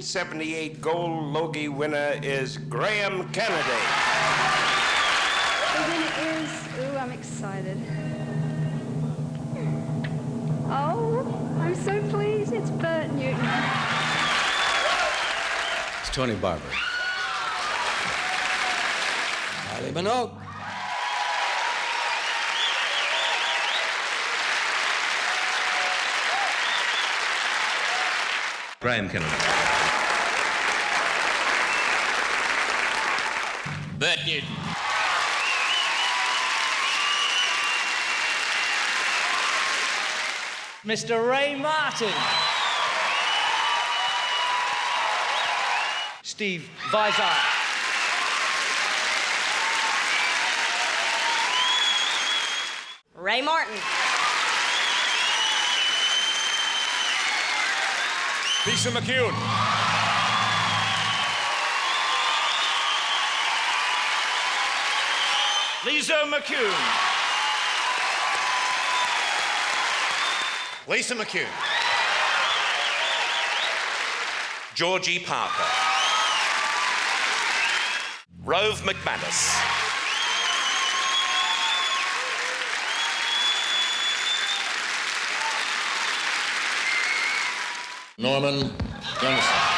1978 Gold Logie winner is Graham Kennedy. The winner is... Ooh, I'm excited. Oh, I'm so pleased. It's Bert Newton. It's Tony Barber. Ali Minogue. Graham Kennedy. Bert Newton. Mr. Ray Martin. Steve Vizar. Ray Martin. Lisa McCune. Lisa McCune. Lisa McCune. Georgie Parker. Rove McManus. Norman Gunstan.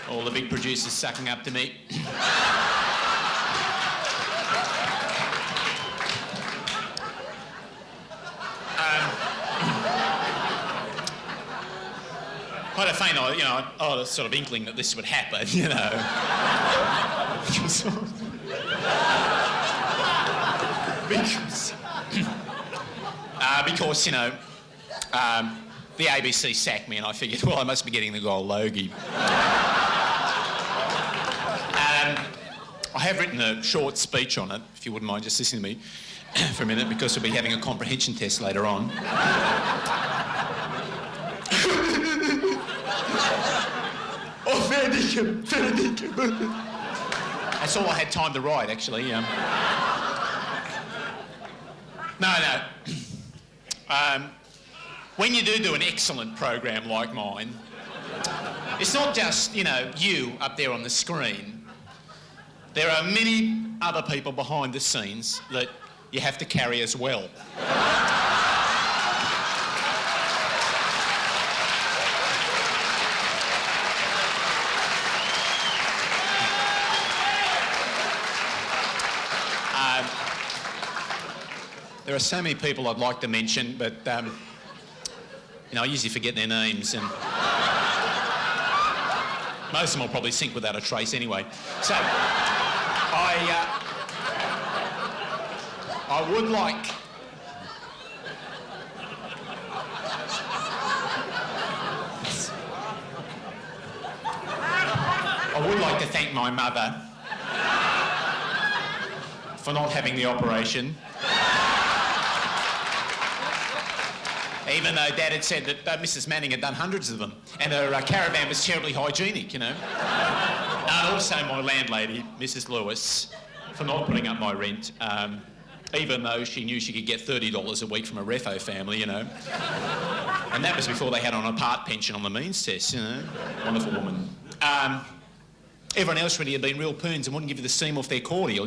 All the big producers sucking up to me. Quite a faint, a sort of inkling that this would happen, you know. Because, the ABC sacked me and I figured, well, I must be getting the Gold Logie. I have written a short speech on it, if you wouldn't mind just listening to me for a minute, because we'll be having a comprehension test later on. Oh, fair dinkum. That's all I had time to write, actually. When you do an excellent program like mine, it's not just, you up there on the screen. There are many other people behind the scenes that you have to carry as well. There are so many people I'd like to mention, but, I usually forget their names, and most of them will probably sink without a trace anyway. So, I would like... I would like to thank my mother for not having the operation. Even though Dad had said that Mrs. Manning had done hundreds of them, and her caravan was terribly hygienic, And also my landlady, Mrs. Lewis, for not putting up my rent, even though she knew she could get $30 a week from a refo family, And that was before they had on a part pension on the means test, Wonderful woman. Everyone else really had been real poons and wouldn't give you the seam off their cordial,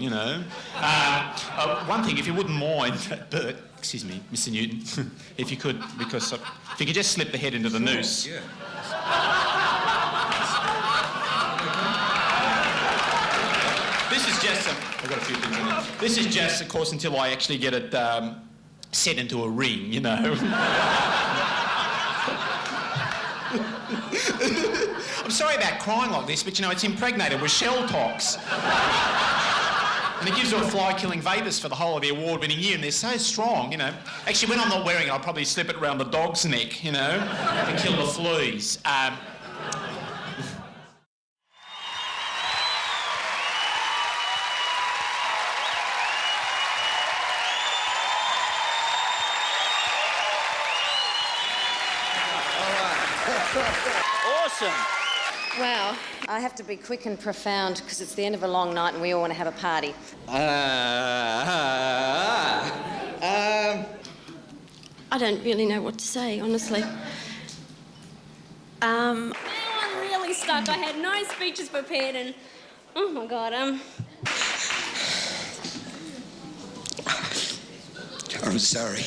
One thing, if you wouldn't mind, Bert, excuse me, Mr. Newton, if you could, because if you could just slip the head into the noose. Yeah. This is just I've got a few things in it. This is just, of course, until I actually get it set into a ring, I'm sorry about crying like this, but, it's impregnated with shell tox. And it gives you a fly-killing vagus for the whole of the award-winning year, and they're so strong, you know. Actually, when I'm not wearing it, I'll probably slip it around the dog's neck, you know, to kill the fleas. Awesome. Wow. I have to be quick and profound because it's the end of a long night and we all want to have a party. I don't really know what to say, honestly. Now I'm really stuck. I had no speeches prepared and... Oh, my God, I'm sorry.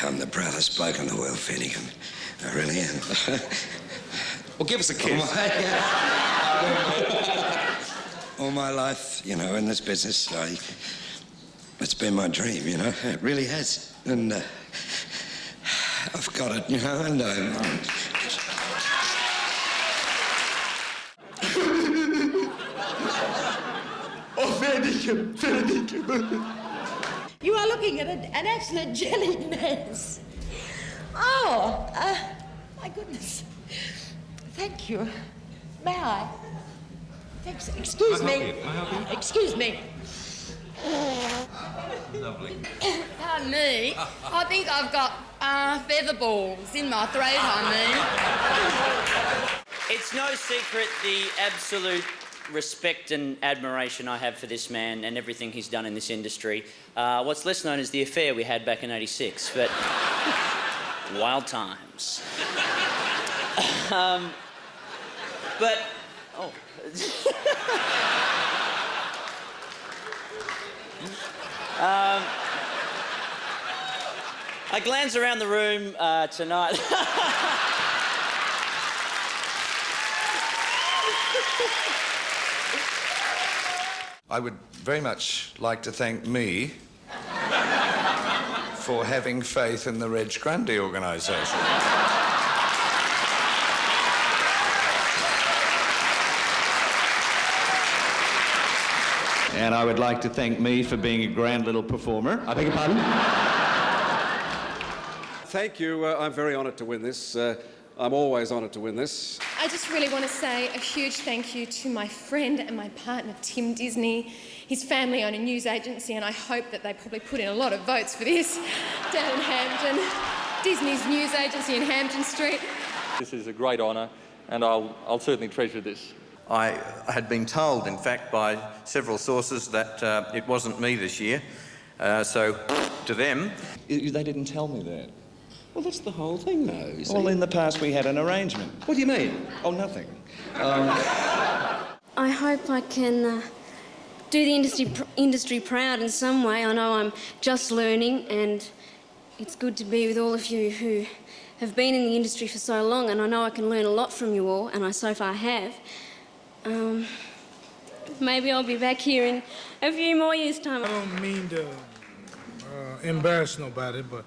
I'm the proudest bloke in the world, Finnegan. I really am. Well, give us a kiss. All my life, you know, in this business, it's been my dream, you know. It really has. And I've got it, you know, and Finnegan. You are looking at an absolute jelly mess. Oh, my goodness. Thank you. May I? Thanks. Excuse me. Excuse me. Lovely. Pardon me. I think I've got feather balls in my throat, I mean. It's no secret the absolute respect and admiration I have for this man and everything he's done in this industry. What's less known is the affair we had back in '86, but wild times. But, oh. I glance around the room tonight. I would very much like to thank me for having faith in the Reg Grundy organisation. And I would like to thank me for being a grand little performer. I beg your pardon? Thank you. I'm very honoured to win this. I'm always honoured to win this. I just really want to say a huge thank you to my friend and my partner, Tim Disney. His family own a news agency, and I hope that they probably put in a lot of votes for this down in Hampton. Disney's news agency in Hampton Street. This is a great honour, and I'll certainly treasure this. I had been told, in fact, by several sources that it wasn't me this year. So, to them... They didn't tell me that. Well, that's the whole thing, though, you see. Well, in the past we had an arrangement. What do you mean? Oh, nothing. I hope I can do the industry proud in some way. I know I'm just learning, and it's good to be with all of you who have been in the industry for so long, and I know I can learn a lot from you all, and I so far have. Maybe I'll be back here in a few more years' time. I don't mean to embarrass nobody, but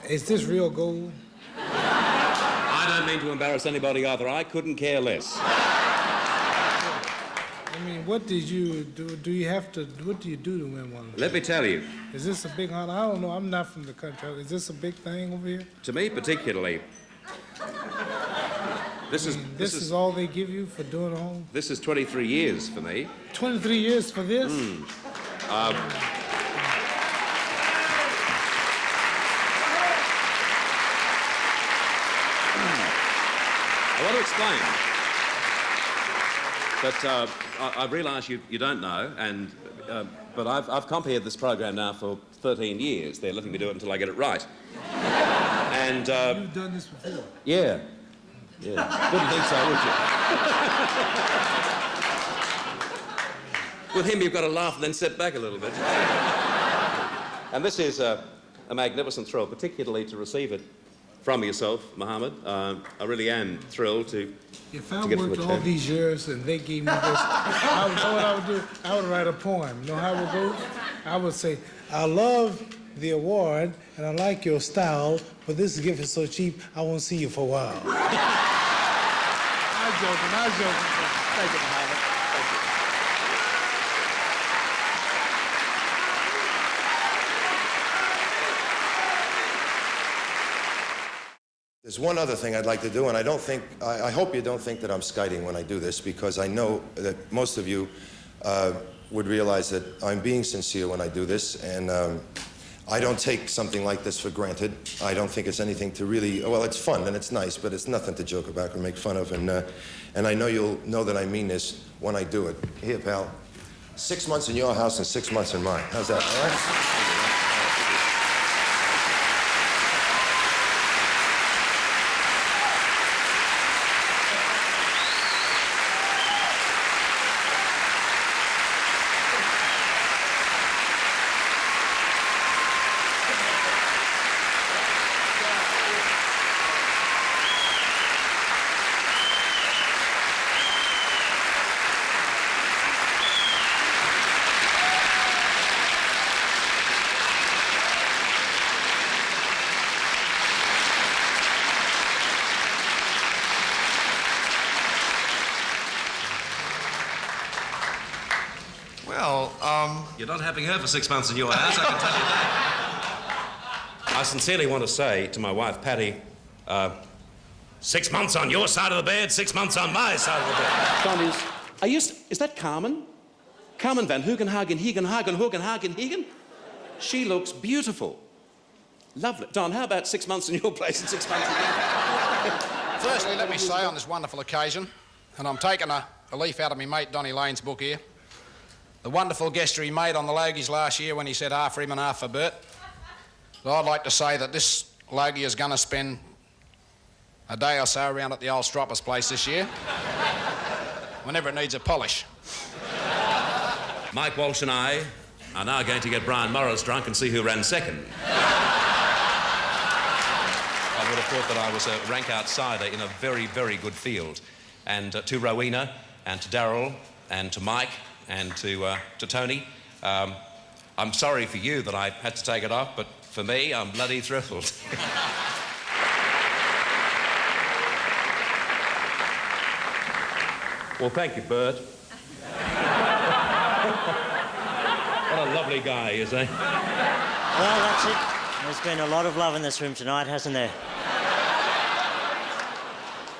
is this real gold? I don't mean to embarrass anybody either. I couldn't care less. I mean, what did you do? What do you do to win one? Let me tell you. Is this a big honor? I don't know. I'm not from the country. Is this a big thing over here? To me particularly. This is all they give you for doing a home? This is 23 years for me. 23 years for this? I want to explain that I realise you don't know, but I've compared this program now for 13 years. They're letting me do it until I get it right. And you've done this before? Yeah. Yeah. Wouldn't think so, would you? With him, you've got to laugh and then sit back a little bit. And this is a magnificent thrill, particularly to receive it from yourself, Mohammed. I really am thrilled to If I get worked all these years and they gave me this, I would write a poem. You know how it would go? I would say, I love the award, and I like your style, but this gift is so cheap, I won't see you for a while. I'm joking. Thank you, Mohammed. Thank you. There's one other thing I'd like to do, and I hope you don't think that I'm skiting when I do this, because I know that most of you would realize that I'm being sincere when I do this, and I don't take something like this for granted. I don't think it's anything to really, well, it's fun and it's nice, but it's nothing to joke about or make fun of, and I know you'll know that I mean this when I do it. Here, pal, 6 months in your house and 6 months in mine. How's that, all right? You're not having her for 6 months in your house, I can tell you that. I sincerely want to say to my wife, Patty, 6 months on your side of the bed, 6 months on my side of the bed. Don, is that Carmen? Carmen van Hugenhagen, Hugenhagen? She looks beautiful. Lovely. Don, how about 6 months in your place and 6 months in mine? Firstly, let me say on this wonderful occasion, and I'm taking a leaf out of my mate Donnie Lane's book here, the wonderful gesture he made on the Logies last year when he said half for him and half for Bert. So I'd like to say that this Logie is going to spend a day or so around at the old Stropper's place this year, whenever it needs a polish. Mike Walsh and I are now going to get Brian Morris drunk and see who ran second. I would have thought that I was a rank outsider in a very, very good field. And to Rowena, and to Darryl, and to Mike, and to Tony, I'm sorry for you that I had to take it off, but for me, I'm bloody thrilled. Well, thank you, Bert. What a lovely guy he is, eh? Well, that's it. There's been a lot of love in this room tonight, hasn't there?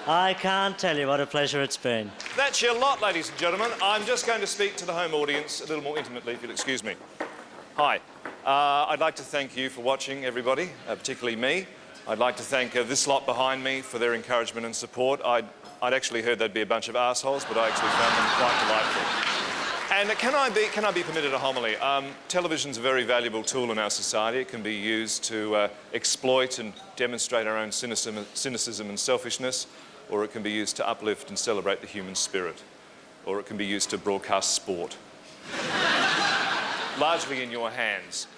I can't tell you what a pleasure it's been. That's your lot, ladies and gentlemen. I'm just going to speak to the home audience a little more intimately, if you'll excuse me. Hi. I'd like to thank you for watching, everybody, particularly me. I'd like to thank this lot behind me for their encouragement and support. I'd actually heard they'd be a bunch of assholes, but I actually found them quite delightful. And can I be permitted a homily? Television's a very valuable tool in our society. It can be used to exploit and demonstrate our own cynicism and selfishness, or it can be used to uplift and celebrate the human spirit, or it can be used to broadcast sport. Largely in your hands.